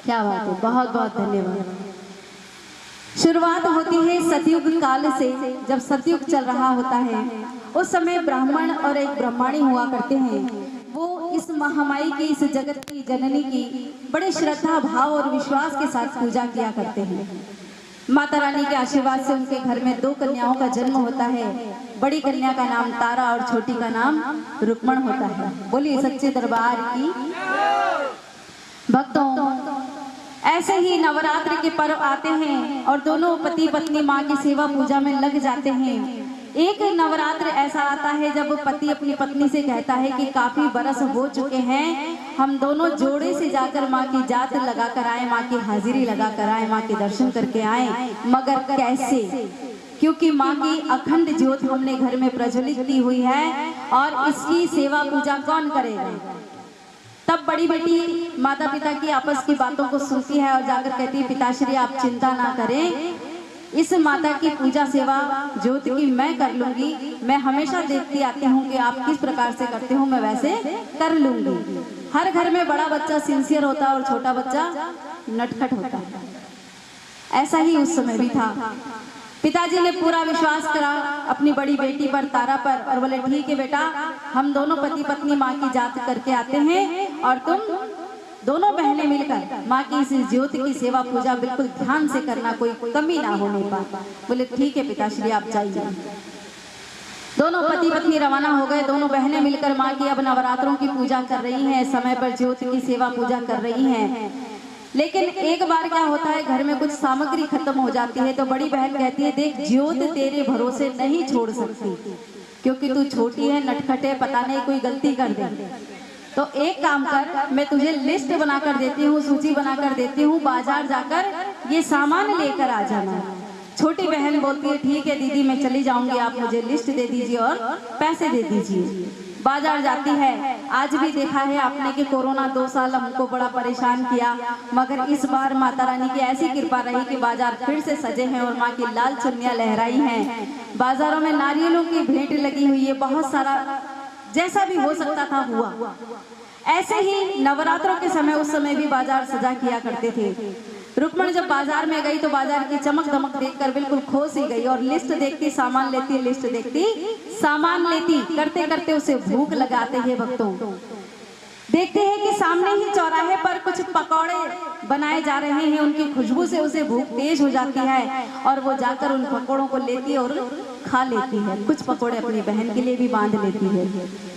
क्या बात है, बहुत बहुत धन्यवाद। शुरुआत होती है सतयुग काल से। जब सतयुग चल रहा होता है उस समय ब्राह्मण और एक ब्रह्माणी हुआ करते हैं। वो इस महामाई की, इस जगत की जननी की बड़े श्रद्धा भाव और विश्वास के साथ पूजा किया करते हैं। माता रानी के आशीर्वाद से उनके घर में 2 कन्याओं का जन्म होता है। बड़ी कन्या का नाम तारा और छोटी का नाम रुक्मण होता है। बोलिए सच्चे दरबार की। भक्तों, ऐसे ही नवरात्र के पर्व आते हैं और दोनों पति पत्नी माँ की सेवा पूजा में लग जाते हैं। एक नवरात्र ऐसा आता है जब पति अपनी पत्नी से कहता है कि काफी बरस हो चुके हैं, हम दोनों जोड़े से जाकर माँ की जात लगा कर आए, माँ की हाजिरी लगा कर आए, माँ के दर्शन करके आए। मगर कैसे? क्योंकि माँ की अखंड ज्योत हमने घर में प्रज्वलित की हुई है और इसकी सेवा पूजा कौन करेगा? तब बड़ी बेटी माता पिता की आपस की बातों को सुनती है और जाकर कहती है, पिताश्री आप चिंता ना करें, इस माता की पूजा सेवा ज्योति की मैं कर लूंगी। मैं हमेशा देखती आती हूँ कि आप किस प्रकार से करते हो, मैं वैसे कर लूंगी। हर घर में बड़ा बच्चा सिंसियर होता है और छोटा बच्चा नटखट होता है। ऐसा ही उस समय भी था। पिताजी ने पूरा विश्वास करा अपनी बड़ी बेटी पर, तारा पर, और बोले ठीक है बेटा, हम दोनों पति पत्नी माँ की जात करके आते हैं और तुम दोनों बहनें मिलकर माँ की इस ज्योति की सेवा पूजा बिल्कुल ध्यान से करना, कोई कमी ना होने पाए। बोले ठीक है पिताश्री आप जाइए। दोनों पति पत्नी रवाना हो गए। दोनों बहनें मिलकर माँ की अब नवरात्रों की पूजा कर रही हैं, समय पर ज्योति की सेवा पूजा कर रही हैं। लेकिन एक बार क्या होता है, घर में कुछ सामग्री खत्म हो जाती है तो बड़ी बहन कहती है, देख ज्योत तेरे भरोसे नहीं छोड़ सकती, क्योंकि तू छोटी है, नटखट है, पता नहीं कोई गलती कर दे। तो एक काम कर, मैं तुझे लिस्ट बनाकर देती हूँ, सूची बनाकर देती हूँ, बाजार जाकर ये सामान लेकर आ जाना। छोटी बहन बोलती है ठीक है दीदी मैं चली जाऊंगी, आप मुझे लिस्ट दे दीजिए और पैसे दे दीजिए। बाजार जाती है। आज भी देखा है आपने कि कोरोना 2 साल हमको बड़ा परेशान किया, मगर इस बार माता रानी की ऐसी कृपा रही कि बाजार फिर से सजे हैं और माँ की लाल चुन्नियां लहराई हैं। बाजारों में नारियलों की भेंट लगी हुई है, बहुत सारा जैसा भी हो सकता था हुआ। ऐसे ही नवरात्रों के समय उस समय भी बाजार सजा किया करते थे। रुक्मण जब बाजार में गई तो बाजार की चमक दमक देखकर बिल्कुल खोस ही गई और लिस्ट देखती सामान लेती, लिस्ट देखती सामान लेती। करते करते उसे भूख लगाते हैं भक्तों। देखते हैं कि सामने ही चौराहे पर कुछ पकौड़े बनाए जा रहे हैं, उनकी खुशबू से उसे भूख तेज हो जाती है और वो जाकर उन पकौड़ों को लेती और खा लेती है। कुछ पकौड़े अपनी बहन के लिए भी बांध लेती है।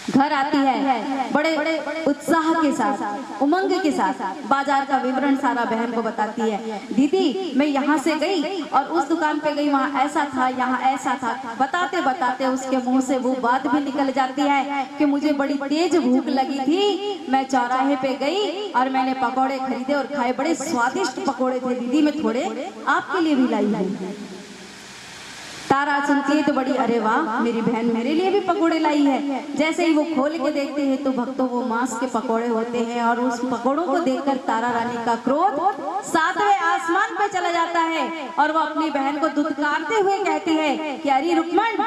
घर आती है बड़े उत्साह के साथ, उमंग के साथ बाजार का विवरण सारा बहन को बताती है। दीदी मैं यहाँ से गई और उस दुकान पे गई, वहाँ ऐसा था, यहाँ ऐसा था। बताते बताते उसके मुंह से वो बात भी निकल जाती है कि मुझे बड़ी तेज भूख लगी थी, मैं चौराहे पे गई और मैंने पकौड़े खरीदे और खाए। बड़े स्वादिष्ट पकौड़े थे दीदी, मैं थोड़े आपके लिए भी लाई हूँ। तारा सुनती है तो बड़ी, अरे वाह मेरी बहन मेरे लिए भी पकोड़े लाई है। जैसे ही वो खोल के देखते हैं तो भक्तों वो मांस के पकोड़े होते हैं और उस पकोड़ों को देखकर तारा रानी का क्रोध 7वें आसमान पे चला जाता है और वो अपनी बहन को दुत्कारते हुए कहती है कि अरे रुक्मण,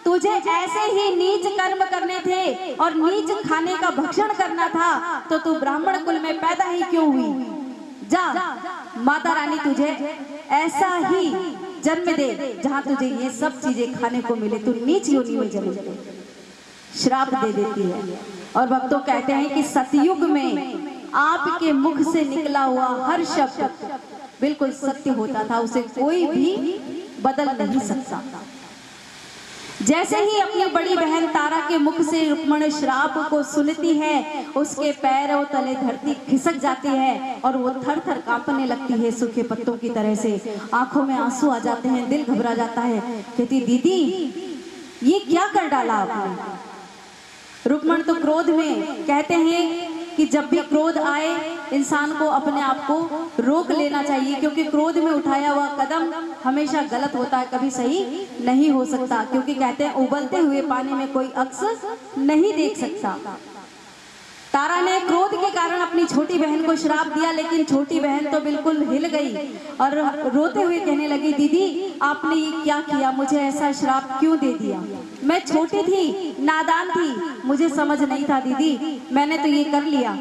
तुझे ऐसे ही नीच कर्म करने थे और नीच खाने का भक्षण करना था तो तू ब्राह्मण कुल में पैदा ही क्यों हुई? जा, माता रानी तुझे ऐसा ही जन्म दे जहां तुझे ये सब चीजें खाने को मिले, तू नीच योनि में जन्म दे। श्राप दे देती है। और भक्तों कहते हैं कि सतयुग में आपके मुख से निकला हुआ हर शब्द बिल्कुल सत्य होता था, उसे कोई भी बदल नहीं सकता। जैसे ही अपनी बड़ी बहन तारा के मुख से रुक्मण श्राप को सुनती है, उसके पैरों तले धरती खिसक जाती है और वो थर थर कांपने लगती है सूखे पत्तों की तरह से। आंखों में आंसू आ जाते हैं, दिल घबरा जाता है। कहती दीदी ये क्या कर डाला आपने? रुक्मण तो क्रोध में कहते हैं कि जब भी क्रोध आए इंसान को अपने आप को रोक लेना चाहिए, क्योंकि क्रोध में उठाया हुआ कदम हमेशा गलत होता है, कभी सही नहीं हो सकता। क्योंकि कहते हैं उबलते हुए पानी में कोई अक्स नहीं देख सकता। तारा ने क्रोध के कारण अपनी छोटी बहन को श्राप दिया, लेकिन छोटी बहन तो बिल्कुल हिल गई और रोते हुए कहने लगी, दीदी आपने ये क्या किया? मुझे ऐसा श्राप क्यों दे दिया? मैं छोटी थी, नादान थी, मुझे समझ नहीं था दीदी, मैंने तो ये कर लिया।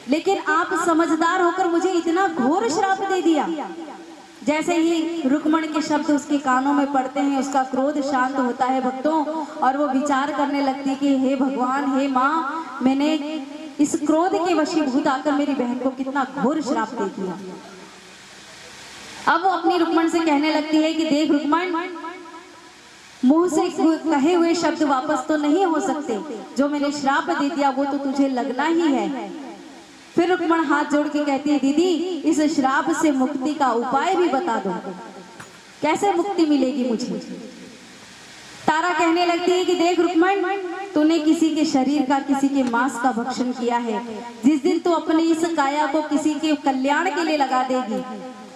लेकिन आप समझदार होकर मुझे इतना घोर श्राप दे दिया। जैसे ही रुक्मण के शब्द उसके कानों में पड़ते हैं, उसका क्रोध शांत होता है भक्तों, और वो विचार करने लगती कि हे भगवान, हे माँ, मैंने इस क्रोध के वशीभूत आकर मेरी बहन को कितना घोर श्राप दे दिया। अब वो अपनी रुक्मण से कहने लगती है कि देख रुक्मण, मुंह से कहे हुए शब्द वापस तो नहीं हो सकते, जो मैंने श्राप दे दिया वो तो तुझे लगना ही है। फिर रुक्मण हाथ जोड़ के कहती है, दीदी इस श्राप से मुक्ति का उपाय भी बता दो, कैसे मुक्ति मिलेगी मुझे। तारा कहने लगती है कि देख रुक्मण, तूने किसी के शरीर का, किसी के मांस का भक्षण किया है। जिस दिन तू अपनी इस काया को किसी के कल्याण के लिए लगा देगी,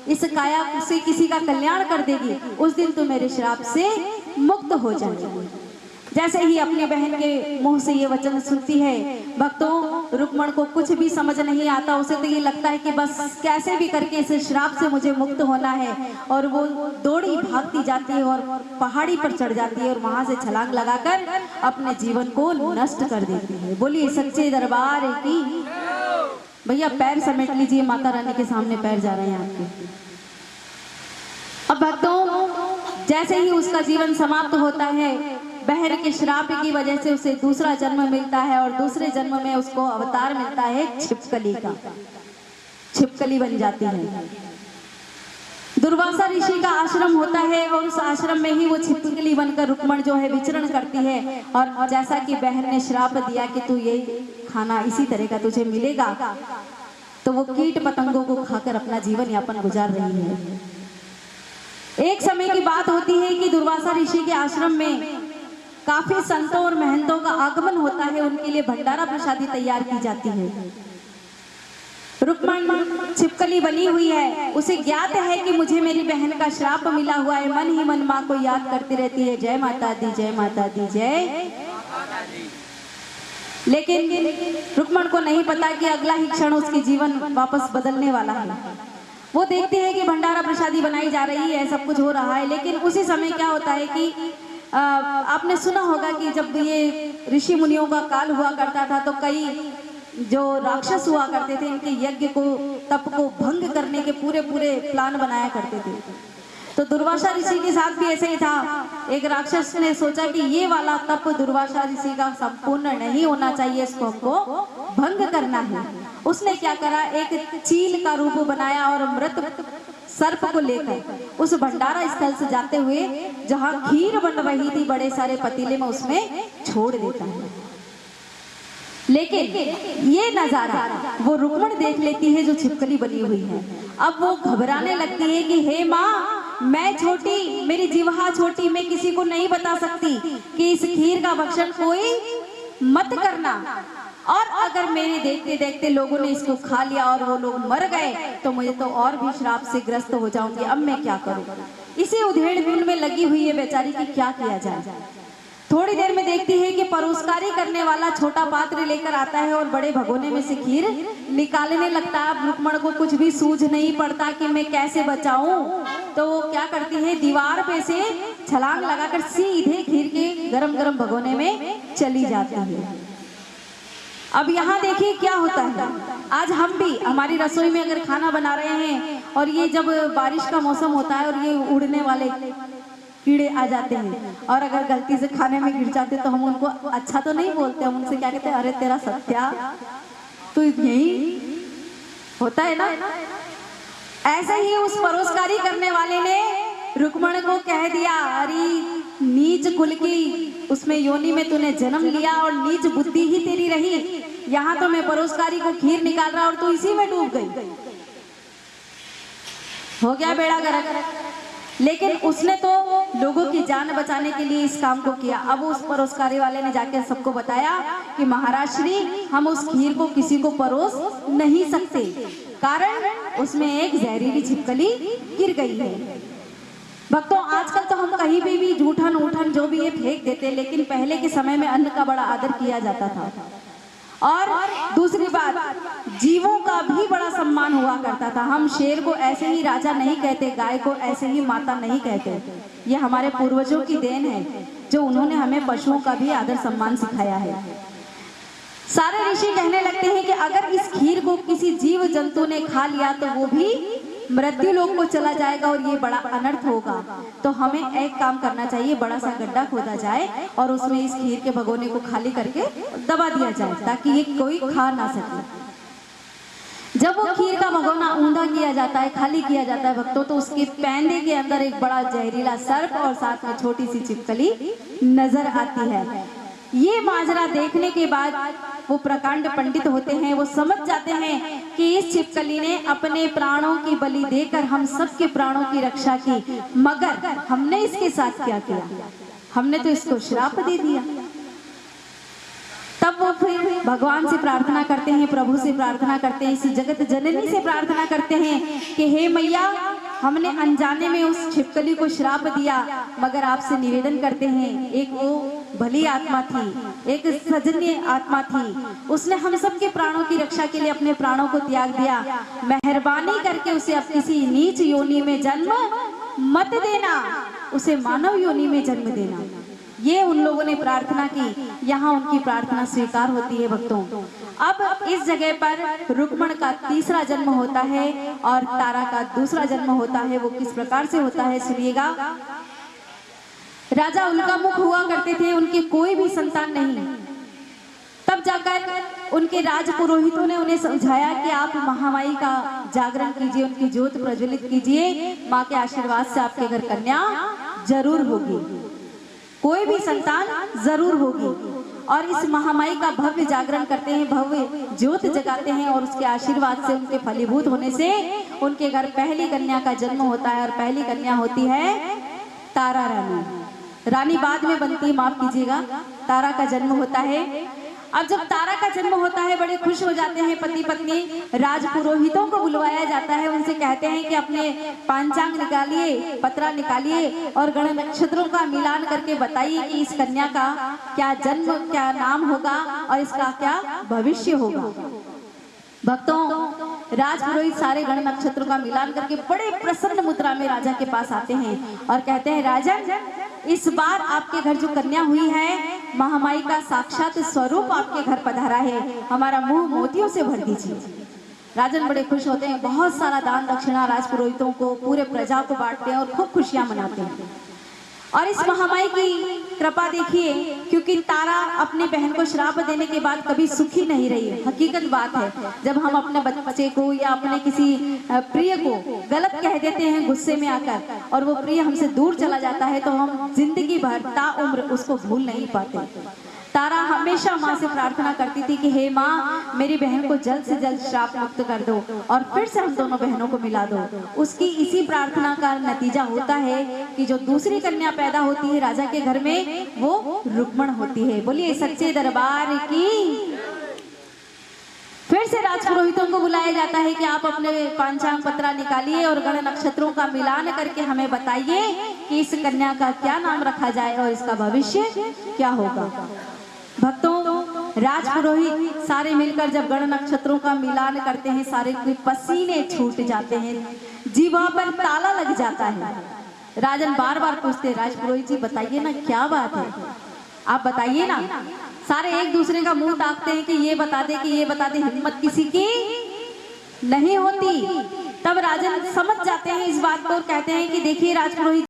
इस काया से किसी का कल्याण कर देगी, उस दिन तू मेरे श्राप से मुक्त हो जाएगी। जैसे ही अपनी बहन के मुंह से ये वचन सुनती है भक्तों, रुक्मण को कुछ भी समझ नहीं आता। उसे तो ये लगता है कि बस कैसे भी करके इस श्राप से मुझे मुक्त होना है, और वो दौड़ी भागती जाती है और पहाड़ी पर चढ़ जाती है और वहां से छलांग लगाकर अपने जीवन को नष्ट कर देती है। बोलिए सच्चे दरबार की। भैया पैर समेट लीजिए, माता रानी के सामने पैर जा रहे हैं आपके। अब भक्तों, जैसे ही उसका जीवन समाप्त होता है, बहन के श्राप की वजह से उसे दूसरा जन्म मिलता है, और दूसरे जन्म में उसको अवतार मिलता है छिपकली का। छिपकली बन जाती है। दुर्वासा ऋषि का आश्रम होता है, और उस आश्रम में ही वो छिपकली बनकर रुक्मण जो है विचरण करती है। और जैसा कि बहन ने श्राप दिया कि तू ये खाना इसी तरह का तुझे मिलेगा, तो वो कीट पतंगों को खाकर अपना जीवन यापन गुजार रही है। एक समय की बात होती है कि दुर्वासा ऋषि के आश्रम में काफी संतों और महंतों का आगमन होता है। उनके लिए भंडारा प्रसादी तैयार की जाती है। रुक्मण छिपकली बनी हुई है, उसे ज्ञात है कि मुझे मेरी बहन का श्राप मिला हुआ है। मन ही मन माँ को याद करती रहती है, जय माता दी, जय माता दी, जय। लेकिन रुक्मण को नहीं पता कि अगला ही क्षण उसके जीवन वापस बदलने वाला है। वो देखती है कि भंडारा प्रसादी बनाई जा रही है, सब कुछ हो रहा है, लेकिन उसी समय क्या होता है कि आपने सुना होगा कि जब ये ऋषि मुनियों का काल हुआ करता था, तो कई जो राक्षस हुआ करते थे, इनके यज्ञ को, तप को भंग करने के पूरे प्लान बनाया करते थे। तो दुर्वासा ऋषि के साथ भी ऐसे ही था। एक राक्षस ने सोचा कि ये वाला तप दुर्वासा ऋषि का संपूर्ण नहीं होना चाहिए, इसको हमको भंग करना है। उसने क्या करा, एक चील का रूप बनाया और मृत सर्प को लेकर उस भंडारा स्थल से जाते हुए जहां खीर बन रही थी बड़े सारे पतीले में, उसमें छोड़ देता है। लेकिन ये नजारा वो रुक्मण देख लेती है जो छिपकली बनी हुई है। अब वो घबराने लगती है कि हे माँ, मैं छोटी, मेरी जिह्वा छोटी, मैं किसी को नहीं बता सकती कि इस खीर का भक्षण कोई मत करना, और अगर मेरे देखते देखते लोगों ने इसको खा लिया और वो लोग मर गए तो मुझे तो और भी श्राप से ग्रस्त हो जाऊंगी। अब मैं क्या करूं? इसी उधेड़-बुन में लगी हुई है बेचारी की, क्या किया जाए। थोड़ी देर में देखती है कि परोसकारी करने वाला छोटा पात्र लेकर आता है और बड़े भगोने में से खीर निकालने लगता है। अब रुक्मण को कुछ भी सूझ नहीं पड़ता कि मैं कैसे बचाऊं, तो वो क्या करती है, दीवार पे से छलांग लगाकर सीधे खीर के गरम गरम भगोने में चली जाती है। अब यहाँ देखिए क्या होता है। आज हम भी हमारी रसोई में अगर खाना बना रहे हैं और ये जब बारिश का मौसम होता है और ये उड़ने वाले कीड़े आ जाते हैं और अगर गलती से खाने में गिर जाते तो हम उनको अच्छा तो नहीं बोलते, हम उनसे क्या कहते हैं, अरे तेरा सत्या, तो यही होता है ना। ऐसे ही उस परोसकारी करने वाले ने रुक्मण को कह दिया, अरे नीच कुल की उसमें योनि में तूने जन्म लिया और नीच बुद्धि ही तेरी रही। यहाँ तो मैं परोसकारी को खीर निकाल रहा और तू इसी में डूब गई, हो गया बेड़ा गर्क। लेकिन उसने तो लोगों की जान बचाने के लिए इस काम को किया। अब उस परोसकारी वाले ने जाकर सबको बताया कि महाराज श्री, हम उस खीर को किसी को परोस नहीं सकते, कारण उसमें एक जहरीली छिपकली गिर गई है। भक्तों, आजकल तो हम कहीं भी जूठन उठन जो भी ये फेंक देते, लेकिन पहले के समय में अन्न का बड़ा आदर किया जाता था। और दूसरी बात, जीवों का भी बड़ा सम्मान हुआ करता था। हम शेर को ऐसे ही राजा नहीं कहते, गाय को ऐसे ही माता नहीं कहते। ये हमारे पूर्वजों की देन है जो उन्होंने हमें पशुओं का भी आदर सम्मान सिखाया है। सारे ऋषि कहने लगते हैं कि अगर इस खीर को किसी जीव जंतु ने खा लिया तो वो भी मृत्यु लोक को चला जाएगा और ये बड़ा अनर्थ होगा। तो हमें एक काम करना चाहिए, बड़ा सा गड्ढा खोदा जाए और उसमें इस खीर के भगोने को खाली करके दबा दिया जाए ताकि ये कोई खा ना सके। जब वो खीर का भगोना ऊंधा किया जाता है, खाली किया जाता है भक्तों, तो उसके पैंदे के अंदर एक बड़ा जहरीला सर्प और साथ में छोटी सी छिपकली नजर आती है। ये माजरा देखने के बाद वो प्रकांड पंडित होते हैं, वो समझ जाते हैं कि इस छिपकली ने अपने प्राणों की बलि देकर हम सबके प्राणों की रक्षा की, मगर हमने इसके साथ क्या किया, हमने तो इसको श्राप दे दिया। तब वो फिर भगवान से प्रार्थना करते हैं, प्रभु से प्रार्थना करते हैं, इसी जगत जननी से प्रार्थना करते हैं कि हे मैया, हमने अनजाने में उस छिपकली को श्राप दिया, मगर आपसे निवेदन करते हैं, एक वो भली आत्मा थी, एक सजनीय आत्मा थी, उसने हम सबके प्राणों की रक्षा के लिए अपने प्राणों को त्याग दिया, मेहरबानी करके उसे अब किसी नीच योनि में जन्म मत देना, उसे मानव योनि में जन्म देना। ये उन लोगों ने प्रार्थना की, यहाँ उनकी प्रार्थना स्वीकार होती है भक्तों। अब इस जगह पर रुक्मण का तीसरा जन्म होता है और तारा का दूसरा जन्म होता है। वो किस प्रकार से होता है सुनिएगा। राजा उल्कामुख हुआ करते थे, उनके कोई भी संतान नहीं। तब जाकर उनके राज पुरोहितों ने उन्हें समझाया कि आप महामाई का जागरण कीजिए, उनकी ज्योत प्रज्वलित कीजिए, माँ के आशीर्वाद से आपके घर कन्या जरूर होगी, कोई भी संतान जरूर होगी। और इस महामाई का भव्य जागरण करते हैं, भव्य ज्योत जगाते हैं और उसके आशीर्वाद से, उनके फलीभूत होने से उनके घर पहली कन्या का जन्म होता है। और पहली कन्या होती है तारा रानी। रानी बाद में बनती है, माफ कीजिएगा, तारा का जन्म होता है। अब जब तारा का जन्म होता है, बड़े खुश हो जाते हैं पति पत्नी, राज पुरोहितों को बुलवाया जाता है, उनसे कहते हैं कि अपने पांचांग निकालिए, पत्रा निकालिए और गण नक्षत्रों का मिलान करके बताइए कि इस कन्या का क्या जन्म, क्या नाम होगा और इसका क्या भविष्य होगा। भक्तों, राज पुरोहित सारे गण नक्षत्रों का मिलान करके बड़े प्रसन्न मुद्रा में राजा के पास आते हैं और कहते हैं, राजन, इस बार आपके घर जो कन्या हुई है, महामाई का साक्षात स्वरूप आपके घर पधारा है, हमारा मुंह मोतियों से भर दीजिए। राजन बड़े खुश होते हैं, बहुत सारा दान दक्षिणा राज पुरोहितों को, पूरे प्रजा को बांटते हैं और खूब खुशियां मनाते हैं। और इस महामाई की कृपा देखिए, क्योंकि तारा अपनी बहन को श्राप देने के बाद कभी सुखी नहीं रही है। हकीकत बात है, जब हम अपने बच्चे को या अपने किसी प्रिय को गलत कह देते हैं गुस्से में आकर और वो प्रिय हमसे दूर चला जाता है, तो हम जिंदगी भर ताउम्र उसको भूल नहीं पाते। तारा हमेशा माँ से प्रार्थना करती थी कि हे माँ, मेरी बहन को जल्द से जल्द श्राप मुक्त कर दो और फिर से हम दोनों बहनों को मिला दो। उसकी इसी प्रार्थना का नतीजा होता है कि जो दूसरी कन्या पैदा होती है राजा के घर में, वो रुक्मण होती है। बोलिए सच्चे दरबार की। फिर से राज पुरोहितों को बुलाया जाता है कि आप अपने पांचांग पत्रा निकालिए और गण नक्षत्रों का मिलान करके हमें बताइए कि इस कन्या का क्या नाम रखा जाए और इसका भविष्य क्या होगा। भक्तों, राज पुरोहित सारे मिलकर जब गण नक्षत्रों का मिलान करते हैं, सारे के पसीने छूट जाते हैं, जीवा पर ताला लग जाता है। राजन बार बार पूछते, राज पुरोहित जी बताइए ना, क्या बात है, आप बताइए ना। सारे एक दूसरे का मुंह ताकते हैं कि ये बता दे, कि ये बता दे, हिम्मत किसी की नहीं होती। तब राजन समझ जाते हैं इस बात को और कहते हैं कि देखिए राज पुरोहित